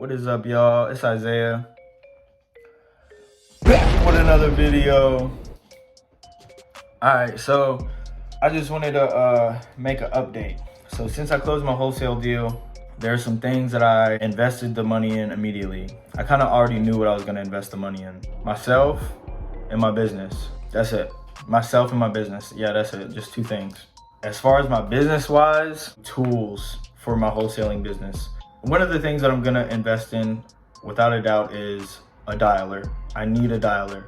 What is up, y'all? It's Isaiah. Back with another video. Alright, so I just wanted to make an update. So since I closed my wholesale deal, there are some things that I invested the money in immediately. I kind of already knew what I was going to invest the money in. Myself and my business. That's it. Myself and my business. Yeah, that's it. Just two things. As far as my business-wise, tools for my wholesaling business. One of the things that I'm going to invest in, without a doubt, is a dialer. I need a dialer.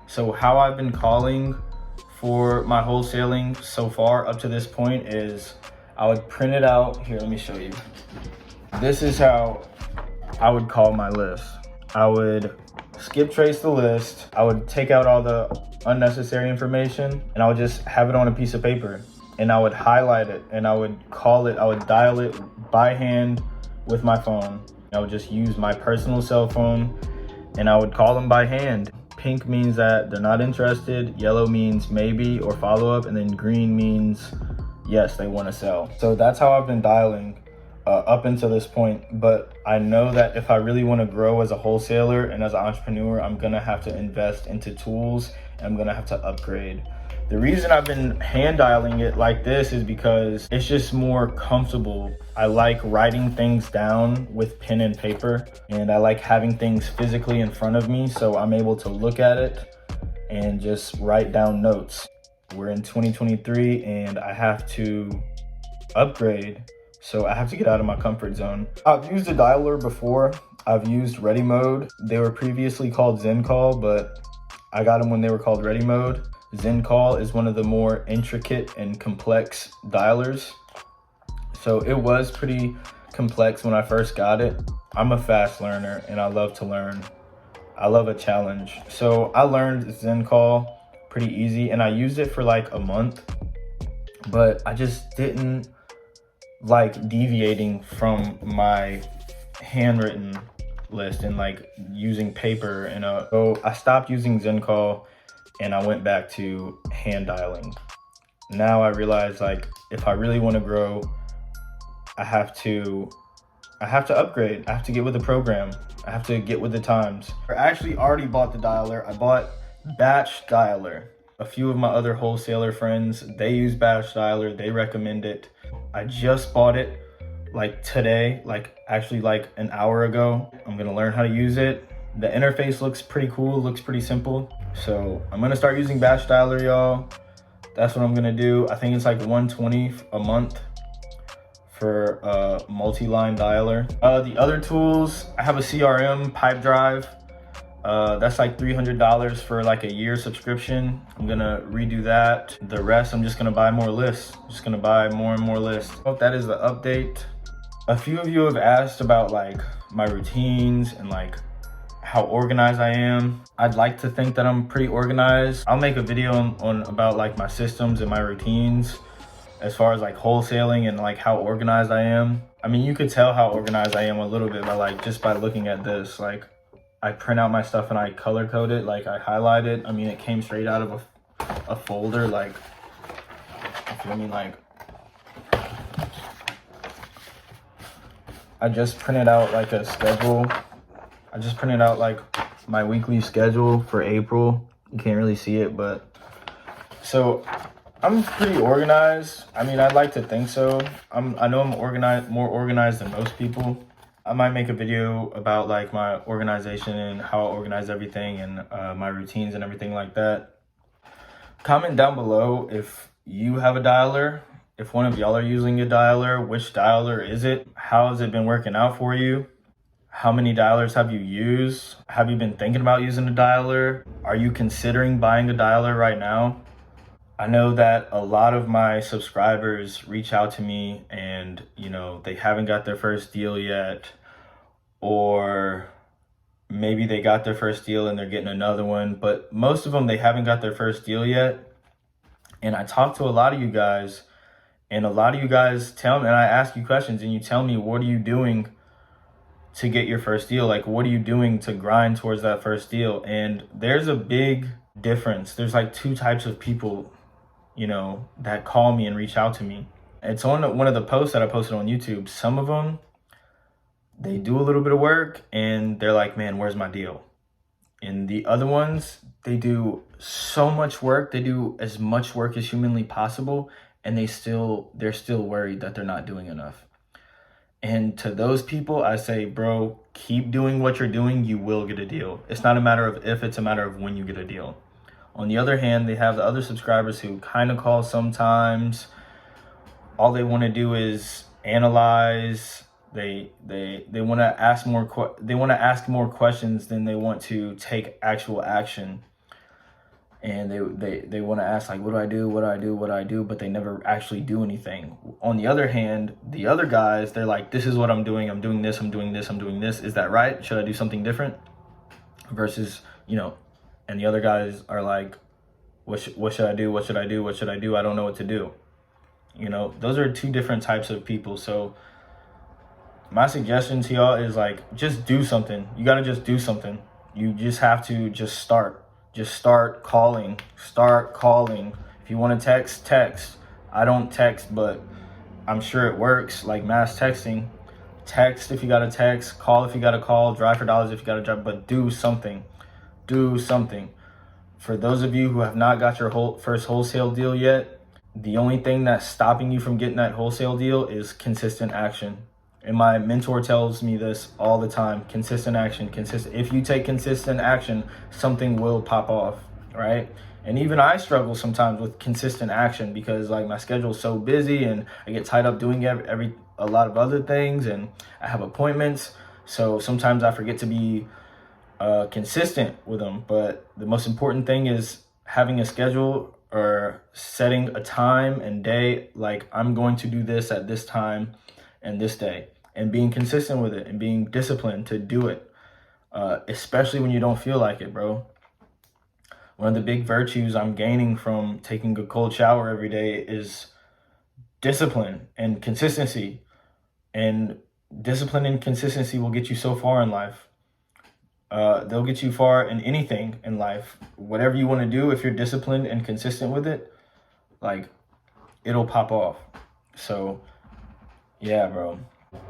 So how I've been calling for my wholesaling so far up to this point is I would print it out. Here, let me show you. This is how I would call my list. I would skip trace the list. I would take out all the unnecessary information and I would just have it on a piece of paper and I would highlight it and I would call it, I would dial it by hand with my phone. I would just use my personal cell phone and I would call them by hand. Pink means that they're not interested, yellow means maybe or follow up, and then green means yes, they want to sell. So that's how I've been dialing up until this point. But I know that if I really want to grow as a wholesaler and as an entrepreneur, I'm gonna have to invest into tools and I'm gonna have to upgrade. The reason I've been hand dialing it like this is because it's just more comfortable. I like writing things down with pen and paper, and I like having things physically in front of me so I'm able to look at it and just write down notes. We're in 2023 and I have to upgrade, so I have to get out of my comfort zone. I've used a dialer before. I've used Ready Mode. They were previously called Zen Call, but I got them when they were called Ready Mode. Zen Call is one of the more intricate and complex dialers. So it was pretty complex when I first got it. I'm a fast learner and I love to learn. I love a challenge. So I learned Zen Call pretty easy and I used it for like a month, but I just didn't like deviating from my handwritten list and like using paper and so I stopped using Zen Call and I went back to hand dialing. Now I realize like if I really want to grow, I have to upgrade. I have to get with the program. I have to get with the times. I actually already bought the dialer. I bought Batch Dialer. A few of my other wholesaler friends, they use Batch Dialer. They recommend it. I just bought it like today, like actually like an hour ago. I'm gonna learn how to use it. The interface looks pretty cool, looks pretty simple. So I'm gonna start using Batch Dialer, y'all. That's what I'm gonna do. I think it's like $120 a month for a multi-line dialer. The other tools, I have a CRM pipe drive. That's like $300 for like a year subscription. I'm gonna redo that. The rest, I'm just gonna buy more lists. I'm just gonna buy more and more lists. Hope that is the update. A few of you have asked about like my routines and like how organized I am. I'd like to think that I'm pretty organized. I'll make a video on about like my systems and my routines as far as like wholesaling and like how organized I am. I mean, you could tell how organized I am a little bit by like just by looking at this. Like I print out my stuff and I color code it, like I highlight it. I mean, it came straight out of a folder, like, you feel me? Like I just printed out like a schedule. I just printed out like my weekly schedule for April. You can't really see it, but so I'm pretty organized. I mean, I'd like to think so. I know I'm organized, more organized than most people. I might make a video about like my organization and how I organize everything and my routines and everything like that. Comment down below if you have a dialer, if one of y'all are using a dialer, which dialer is it? How has it been working out for you? How many dialers have you used? Have you been thinking about using a dialer? Are you considering buying a dialer right now? I know that a lot of my subscribers reach out to me and, you know, they haven't got their first deal yet, or maybe they got their first deal and they're getting another one, but most of them, they haven't got their first deal yet. And I talk to a lot of you guys and a lot of you guys tell me, and I ask you questions and you tell me, what are you doing to get your first deal? Like, what are you doing to grind towards that first deal? And there's a big difference. There's like two types of people, you know, that call me and reach out to me. It's on one of the posts that I posted on YouTube. Some of them, they do a little bit of work and they're like, man, where's my deal? And the other ones, they do so much work. They do as much work as humanly possible, and they're still worried that they're not doing enough. And to those people, I say, bro, keep doing what you're doing. You will get a deal. It's not a matter of if, it's a matter of when you get a deal. On the other hand, they have the other subscribers who kind of call sometimes. All they want to do is analyze. They want to ask more questions than they want to take actual action. And they want to ask, like, what do I do, but they never actually do anything. On the other hand, the other guys, they're like, this is what I'm doing this, I'm doing this. Is that right? Should I do something different? Versus, and the other guys are like, what should I do? I don't know what to do. Those are two different types of people. So my suggestion to y'all is, like, just do something. You got to just do something. You just have to just start. Just start calling. If you want to text. I don't text, but I'm sure it works, like mass texting. Text if you got to text, call if you got to call, drive for dollars if you got to drive, but do something. For those of you who have not got your first wholesale deal yet, the only thing that's stopping you from getting that wholesale deal is consistent action. And my mentor tells me this all the time: consistent action, if you take consistent action, something will pop off, right? And even I struggle sometimes with consistent action because, like, my schedule is so busy and I get tied up doing a lot of other things, and I have appointments. So sometimes I forget to be consistent with them. But the most important thing is having a schedule or setting a time and day, like, I'm going to do this at this time and this day, and being consistent with it and being disciplined to do it, especially when you don't feel like it, bro. One of the big virtues I'm gaining from taking a cold shower every day is discipline and consistency. And discipline and consistency will get you so far in life. They'll get you far in anything in life. Whatever you want to do, if you're disciplined and consistent with it, like, it'll pop off. So yeah, bro.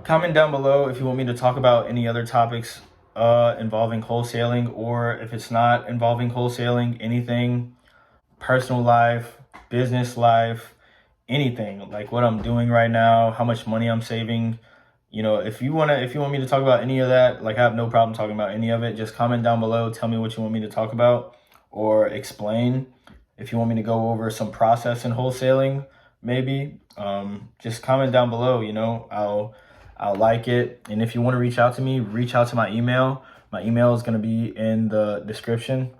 Comment down below if you want me to talk about any other topics involving wholesaling, or if it's not involving wholesaling, anything, personal life, business life, anything, like what I'm doing right now, how much money I'm saving. If you want me to talk about any of that, like, I have no problem talking about any of it. Just comment down below, tell me what you want me to talk about or explain. If you want me to go over some process in wholesaling, maybe, just comment down below. I'll like it. And if you want to reach out to me, reach out to my email. My email is going to be in the description.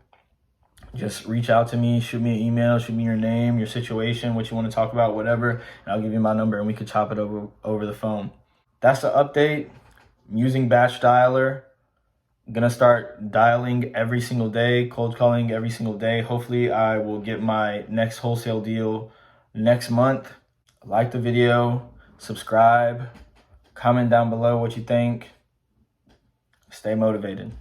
Just reach out to me, shoot me an email, shoot me your name, your situation, what you want to talk about, whatever, and I'll give you my number and we could chop it over the phone. That's the update. I'm using Batch Dialer. I'm gonna start dialing every single day, cold calling every single day. Hopefully I will get my next wholesale deal next month. Like the video, subscribe, comment down below what you think. Stay motivated.